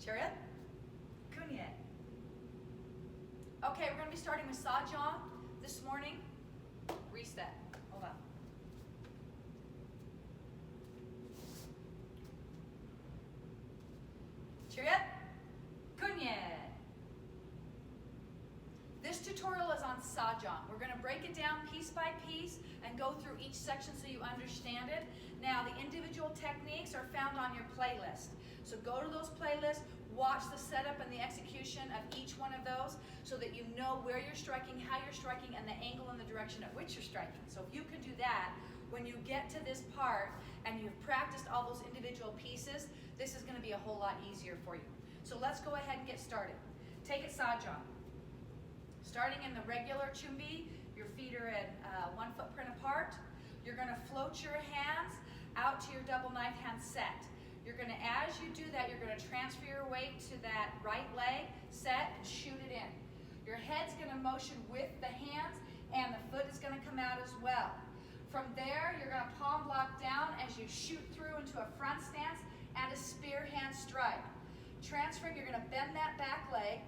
Chariot, Kunye. Okay, we're going to be starting with Jang this morning. Reset. Hold on. Chariot, Kunye. This tutorial is on Jang. We're going to break it down piece by piece and go through each section so you understand it. Now, the individual techniques are found on your playlist. So go to those playlists, watch the setup and the execution of each one of those so that you know where you're striking, how you're striking, and the angle and the direction at which you're striking. So if you can do that, when you get to this part and you've practiced all those individual pieces, this is going to be a whole lot easier for you. So let's go ahead and get started. Take it Jang. Starting in the regular chumbi, your feet are at 1 footprint apart. You're going to float your hands out to your double knife hand set. You're going to, as you do that, you're going to transfer your weight to that right leg, set, and shoot it in. Your head's going to motion with the hands, and the foot is going to come out as well. From there, you're going to palm block down as you shoot through into a front stance and a spear hand strike. Transferring, you're going to bend that back leg,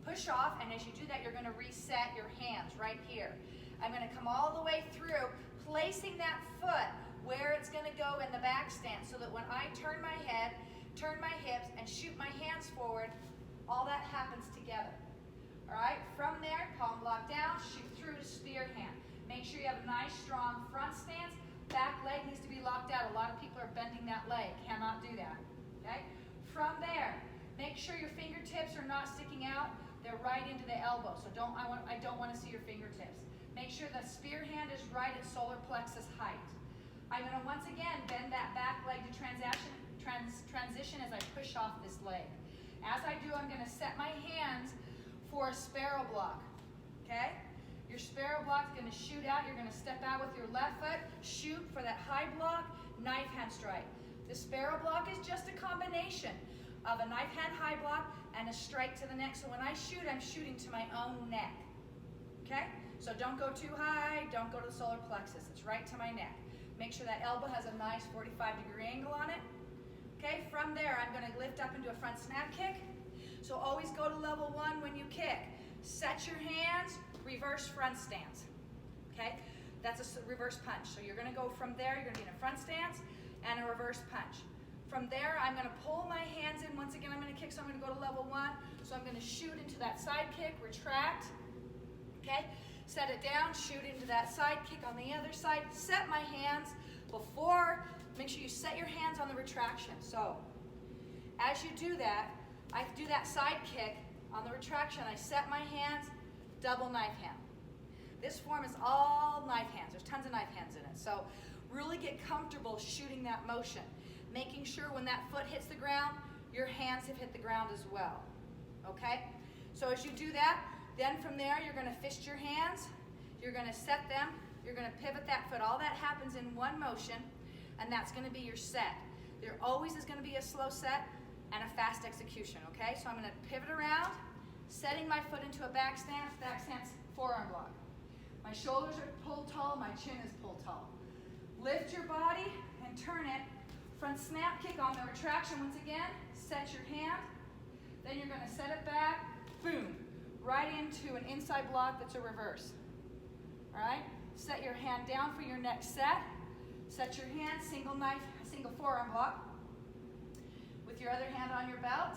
push off, and as you do that, you're going to reset your hands right here. I'm going to come all the way through, placing that foot where it's going to go in the back stance so that when I turn my head, turn my hips, and shoot my hands forward, all that happens together. All right, from there, palm block down, shoot through to spear hand. Make sure you have a nice, strong front stance. Back leg needs to be locked out. A lot of people are bending that leg. Cannot do that. Okay? From there, make sure your fingertips are not sticking out. They're right into the elbow, so I don't want to see your fingertips. Make sure the spear hand is right at solar plexus height. I'm going to once again bend that back leg to transition as I push off this leg. As I do, I'm going to set my hands for a sparrow block. Okay? Your sparrow block is going to shoot out. You're going to step out with your left foot, shoot for that high block, knife hand strike. The sparrow block is just a combination of a knife hand high block and a strike to the neck. So when I shoot, I'm shooting to my own neck. Okay? So don't go too high, don't go to the solar plexus. It's right to my neck. Make sure that elbow has a nice 45-degree angle on it. Okay, from there, I'm going to lift up into a front snap kick. So always go to level 1 when you kick. Set your hands, reverse front stance. Okay, that's a reverse punch. So you're going to go from there, you're going to be in a front stance and a reverse punch. From there, I'm going to pull my hands in. Once again, I'm going to kick, so I'm going to go to level 1. So I'm going to shoot into that side kick, retract. Okay, set it down, shoot into that side kick on the other side. Set my hands before, make sure you set your hands on the retraction. So as you do that, I do that side kick on the retraction. I set my hands, double knife hand. This form is all knife hands. There's tons of knife hands in it. So really get comfortable shooting that motion. Making sure when that foot hits the ground, your hands have hit the ground as well. Okay? So as you do that, then from there, you're going to fist your hands. You're going to set them. You're going to pivot that foot. All that happens in one motion, and that's going to be your set. There always is going to be a slow set and a fast execution, okay? So I'm going to pivot around, setting my foot into a back stance, forearm block. My shoulders are pulled tall, my chin is pulled tall. Lift your body and turn it. Front snap kick on the retraction once again. Set your hand. Then you're going to set it back, boom, right into an inside block that's a reverse. All right? Set your hand down for your next set. Set your hand, single knife, single forearm block. With your other hand on your belt.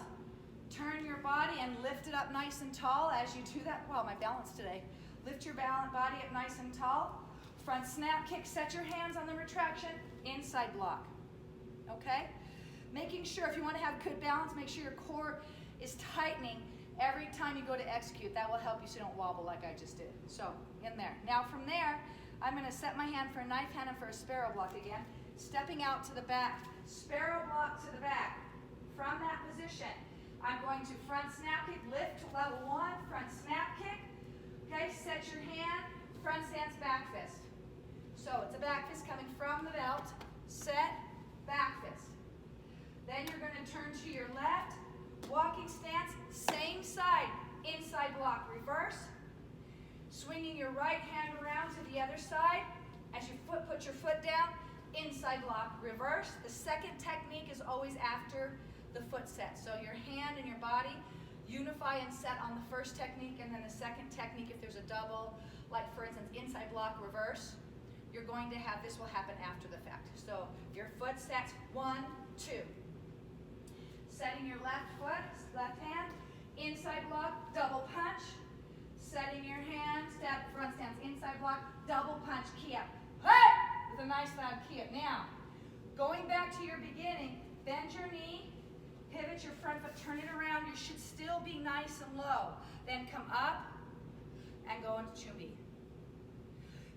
Turn your body and lift it up nice and tall as you do that. Wow, my balance today. Lift your body up nice and tall. Front snap kick, set your hands on the retraction, inside block. Okay? Making sure, if you want to have good balance, make sure your core is tightening every time you go to execute. That will help you so you don't wobble like I just did. So, in there. Now from there, I'm going to set my hand for a knife hand and for a sparrow block again. Stepping out to the back. Sparrow block to the back. From that position, I'm going to front snap kick, lift to level 1, front snap kick. Okay, set your hand, front stance, back fist. So it's a back fist coming from the belt, set, back fist. Then you're going to turn to your left, walking stance, same side, inside block, reverse. Swinging your right hand around to the other side. As you put your foot down, inside block, reverse. The second technique is always after the foot set. So your hand and your body unify and set on the first technique, and then the second technique, if there's a double, like for instance, inside block, reverse, you're going to have, this will happen after the fact. So your foot sets, 1, 2. Setting your left foot, left hand, inside block, double punch. Setting your hand, step, front stance, inside block, double punch, key up. Hey! With a nice loud key up. Now, going back to your beginning, bend your knee, pivot your front foot, turn it around. You should still be nice and low. Then come up and go into chumbi.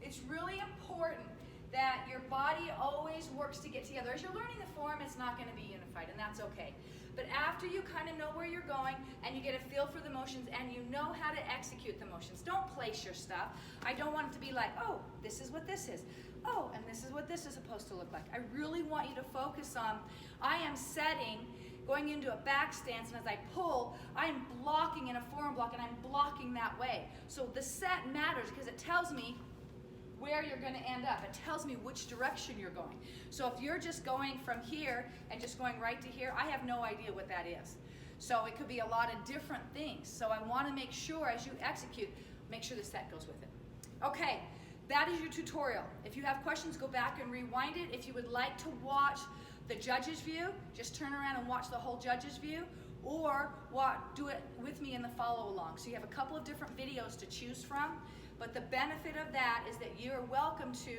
It's really important that your body always works to get together. As you're learning the form, it's not going to be unified, and that's okay. But after you kind of know where you're going and you get a feel for the motions and you know how to execute the motions, don't place your stuff. I don't want it to be like, oh, this is what this is. Oh, and this is what this is supposed to look like. I really want you to focus on, I am setting, going into a back stance, and as I pull, I am blocking in a forearm block, and I'm blocking that way. So the set matters because it tells me where you're going to end up. It tells me which direction you're going. So if you're just going from here and just going right to here, I have no idea what that is. So it could be a lot of different things. So I want to make sure as you execute, make sure the set goes with it. Okay, that is your tutorial. If you have questions, go back and rewind it. If you would like to watch the judge's view, just turn around and watch the whole judge's view, or do it with me in the follow along. So you have a couple of different videos to choose from. But the benefit of that is that you're welcome to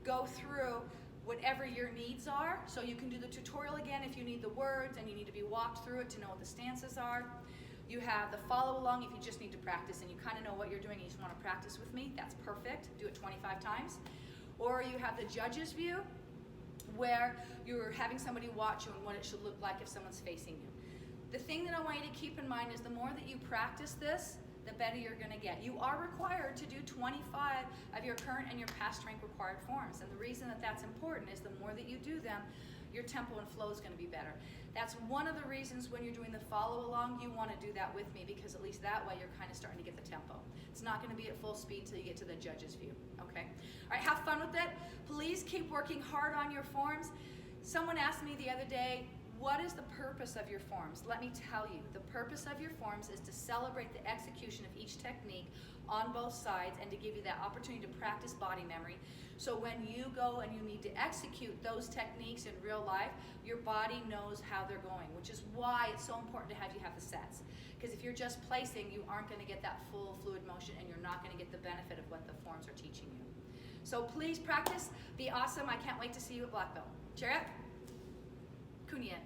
go through whatever your needs are. So you can do the tutorial again if you need the words and you need to be walked through it to know what the stances are. You have the follow along if you just need to practice and you kind of know what you're doing and you just want to practice with me. That's perfect. Do it 25 times. Or you have the judge's view where you're having somebody watch you and what it should look like if someone's facing you. The thing that I want you to keep in mind is the more that you practice this, the better you're going to get. You are required to do 25 of your current and your past strength required forms. And the reason that that's important is the more that you do them, your tempo and flow is going to be better. That's one of the reasons when you're doing the follow along, you want to do that with me because at least that way you're kind of starting to get the tempo. It's not going to be at full speed until you get to the judge's view, okay? All right, have fun with it. Please keep working hard on your forms. Someone asked me the other day, what is the purpose of your forms? Let me tell you, the purpose of your forms is to celebrate the execution of each technique on both sides and to give you that opportunity to practice body memory. So when you go and you need to execute those techniques in real life, your body knows how they're going, which is why it's so important to have you have the sets. Because if you're just placing, you aren't going to get that full fluid motion and you're not going to get the benefit of what the forms are teaching you. So please practice, be awesome. I can't wait to see you at Black Belt. Cheer up. Kunien.